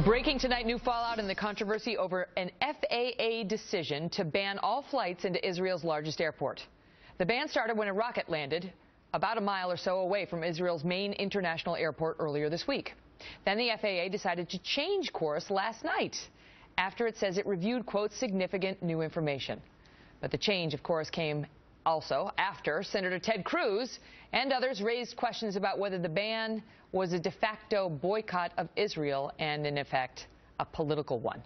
Breaking tonight, new fallout in the controversy over an FAA decision to ban all flights into Israel's largest airport. The ban started when a rocket landed about a mile or so away from Israel's main international airport earlier this week. Then the FAA decided to change course last night after it says it reviewed, quote, significant new information. But the change, of course, came also after Senator Ted Cruz and others raised questions about whether the ban was a de facto boycott of Israel and, in effect, a political one.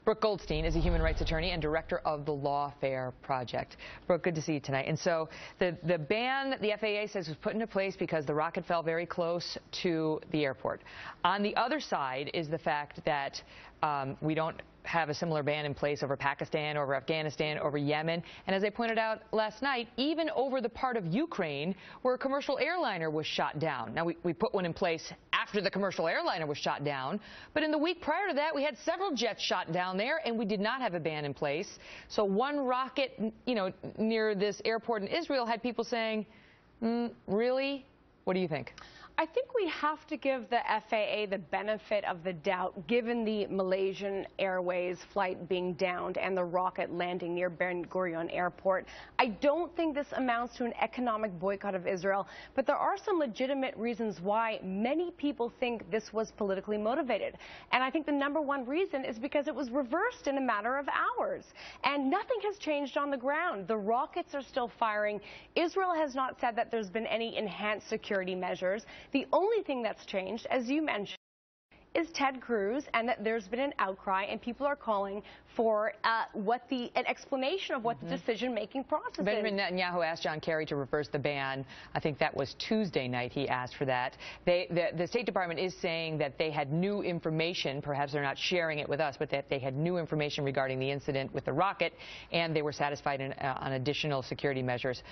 Brooke Goldstein is a human rights attorney and director of the Lawfare project. Brooke, good to see you tonight. And so the ban, the FAA says, was put into place because the rocket fell very close to the airport. On the other side is the fact that we don't have a similar ban in place over Pakistan, over Afghanistan, over Yemen, and as I pointed out last night, even over the part of Ukraine where a commercial airliner was shot down. Now, we put one in place after the commercial airliner was shot down, but in the week prior to that, we had several jets shot down there, and we did not have a ban in place. So one rocket, near this airport in Israel had people saying, really? What do you think? I think we have to give the FAA the benefit of the doubt, given the Malaysian Airways flight being downed and the rocket landing near Ben Gurion Airport. I don't think this amounts to an economic boycott of Israel, but there are some legitimate reasons why many people think this was politically motivated. And I think the number one reason is because it was reversed in a matter of hours. And nothing has changed on the ground. The rockets are still firing. Israel has not said that there's been any enhanced security measures. The only thing that's changed, as you mentioned, is Ted Cruz, and that there's been an outcry, and people are calling for an explanation of what the decision-making process is. Benjamin Netanyahu asked John Kerry to reverse the ban. I think that was Tuesday night he asked for that. The State Department is saying that they had new information, perhaps they're not sharing it with us, but that they had new information regarding the incident with the rocket, and they were satisfied on additional security measures.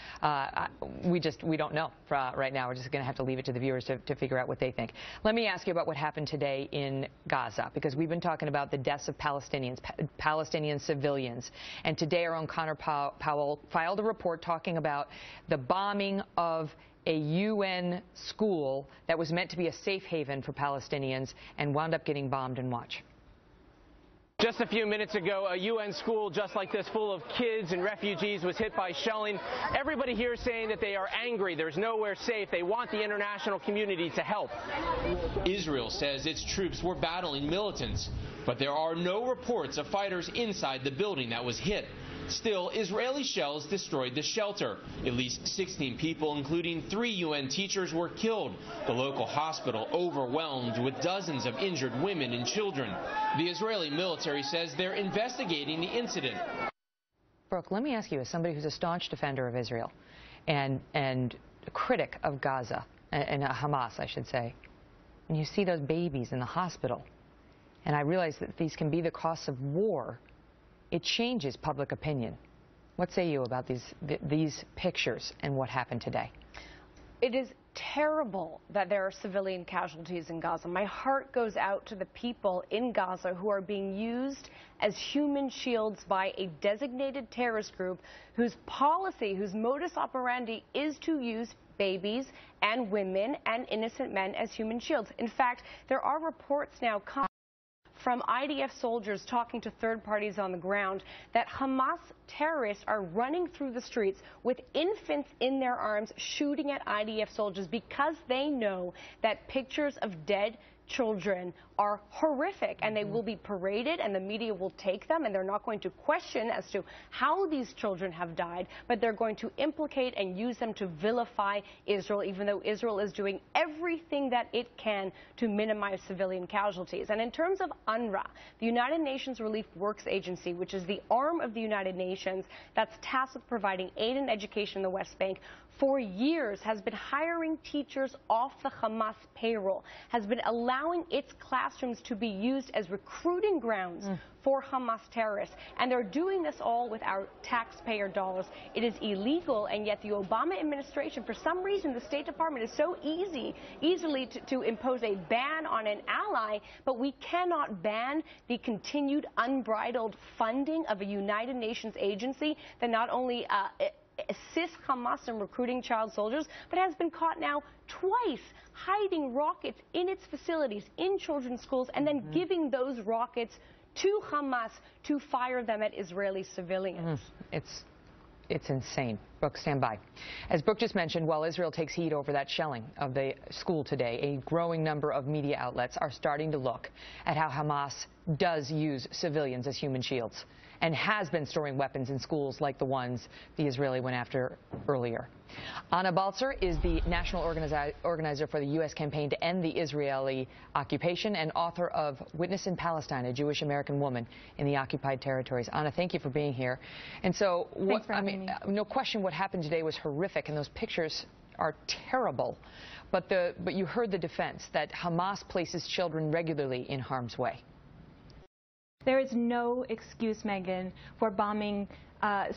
We don't know right now. We're just going to have to leave it to the viewers to figure out what they think. Let me ask you about what happened today in Gaza, because we've been talking about the deaths of Palestinian civilians. And today our own Connor Powell filed a report talking about the bombing of a UN school that was meant to be a safe haven for Palestinians and wound up getting bombed. And watch. Just a few minutes ago, a UN school just like this, full of kids and refugees, was hit by shelling. Everybody here is saying that they are angry. There's nowhere safe. They want the international community to help. Israel says its troops were battling militants, but there are no reports of fighters inside the building that was hit. Still, Israeli shells destroyed the shelter. At least 16 people, including 3 UN teachers, were killed. The local hospital overwhelmed with dozens of injured women and children. The Israeli military says they're investigating the incident. Brooke, let me ask you, as somebody who's a staunch defender of Israel and a critic of Gaza, and Hamas, I should say, and you see those babies in the hospital, and I realize that these can be the costs of war, it changes public opinion. What say you about these pictures and what happened today? It is terrible that there are civilian casualties in Gaza. My heart goes out to the people in Gaza who are being used as human shields by a designated terrorist group whose policy, whose modus operandi is to use babies and women and innocent men as human shields. In fact, there are reports now coming from IDF soldiers talking to third parties on the ground that Hamas terrorists are running through the streets with infants in their arms shooting at IDF soldiers because they know that pictures of dead children are horrific, and they will be paraded and the media will take them, and they're not going to question as to how these children have died, but they're going to implicate and use them to vilify Israel, even though Israel is doing everything that it can to minimize civilian casualties. And in terms of UNRWA, the United Nations Relief Works Agency, which is the arm of the United Nations that's tasked with providing aid and education in the West Bank, for years has been hiring teachers off the Hamas payroll, has been allowing its classrooms to be used as recruiting grounds for Hamas terrorists. And they're doing this all with our taxpayer dollars. It is illegal, and yet the Obama administration, for some reason, the State Department is so easily to impose a ban on an ally, but we cannot ban the continued unbridled funding of a United Nations agency that not only assist Hamas in recruiting child soldiers, but has been caught now twice hiding rockets in its facilities, in children's schools, and then giving those rockets to Hamas to fire them at Israeli civilians. It's insane. Brooke, stand by. As Brooke just mentioned, while Israel takes heat over that shelling of the school today, a growing number of media outlets are starting to look at how Hamas does use civilians as human shields and has been storing weapons in schools like the ones the Israeli went after earlier. Anna Balzer is the national organizer for the U.S. campaign to end the Israeli occupation and author of Witness in Palestine, a Jewish American woman in the occupied territories. Anna, thank you for being here. And so, no question, what happened today was horrific, and those pictures are terrible. But you heard the defense that Hamas places children regularly in harm's way. There is no excuse, Megan, for bombing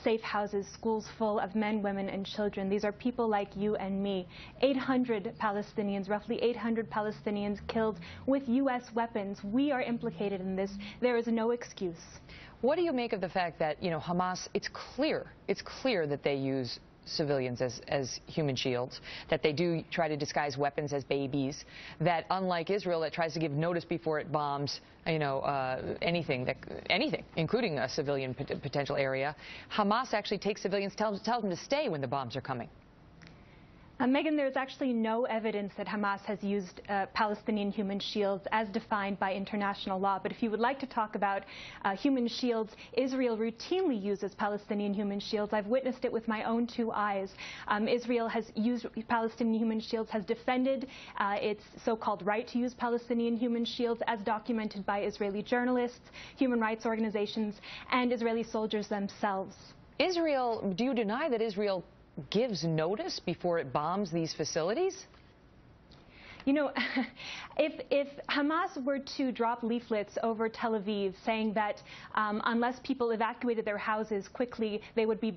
safe houses, schools full of men, women, and children. These are people like you and me. 800 Palestinians, roughly 800 Palestinians killed with U.S. weapons. We are implicated in this. There is no excuse. What do you make of the fact that, Hamas, it's clear that they use civilians as human shields, that they do try to disguise weapons as babies, that unlike Israel that tries to give notice before it bombs, anything, including a civilian potential area, Hamas actually takes civilians, tells them to stay when the bombs are coming? Megan, there's actually no evidence that Hamas has used Palestinian human shields as defined by international law. But if you would like to talk about human shields, Israel routinely uses Palestinian human shields. I've witnessed it with my own 2 eyes. Israel has used Palestinian human shields, has defended its so-called right to use Palestinian human shields, as documented by Israeli journalists, human rights organizations, and Israeli soldiers themselves. Do you deny that Israel gives notice before it bombs these facilities? If Hamas were to drop leaflets over Tel Aviv saying that unless people evacuated their houses quickly, they would be,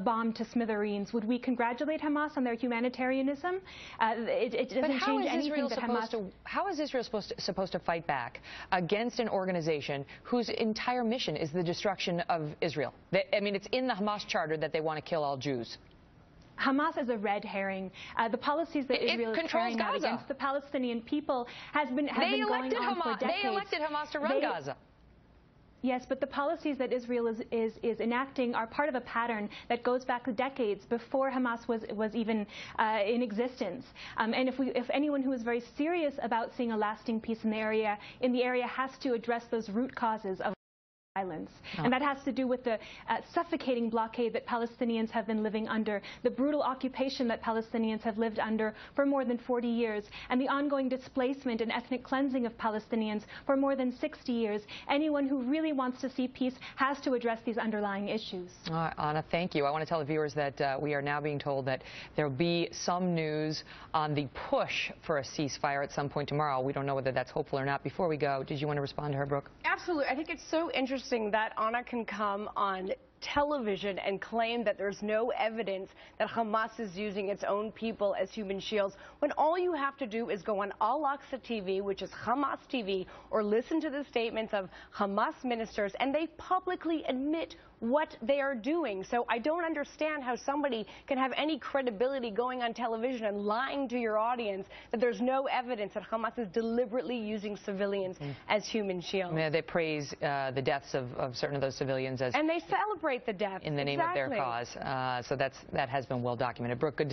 bombed to smithereens, would we congratulate Hamas on their humanitarianism? It doesn't change anything that Hamas. How is Israel supposed to fight back against an organization whose entire mission is the destruction of Israel? It's in the Hamas charter that they want to kill all Jews. Hamas is a red herring. The policies that Israel is carrying out against the Palestinian people have been going on for decades. They elected Hamas to run Gaza. Yes, but the policies that Israel is enacting are part of a pattern that goes back decades before Hamas was even in existence. And if anyone who is very serious about seeing a lasting peace in the area has to address those root causes of violence. And that has to do with the suffocating blockade that Palestinians have been living under, the brutal occupation that Palestinians have lived under for more than 40 years, and the ongoing displacement and ethnic cleansing of Palestinians for more than 60 years. Anyone who really wants to see peace has to address these underlying issues. Anna, thank you. I want to tell the viewers that we are now being told that there will be some news on the push for a ceasefire at some point tomorrow. We don't know whether that's hopeful or not. Before we go, did you want to respond to her, Brooke? Absolutely. I think it's so interesting that Anna can come on television and claim that there's no evidence that Hamas is using its own people as human shields, when all you have to do is go on Al-Aqsa TV, which is Hamas TV, or listen to the statements of Hamas ministers, and they publicly admit what they are doing. So I don't understand how somebody can have any credibility going on television and lying to your audience that there's no evidence that Hamas is deliberately using civilians as human shields. Yeah, they praise the deaths of certain of those civilians as, and they celebrate the deaths in the name of their cause. So that has been well documented. Brooke, good to see you.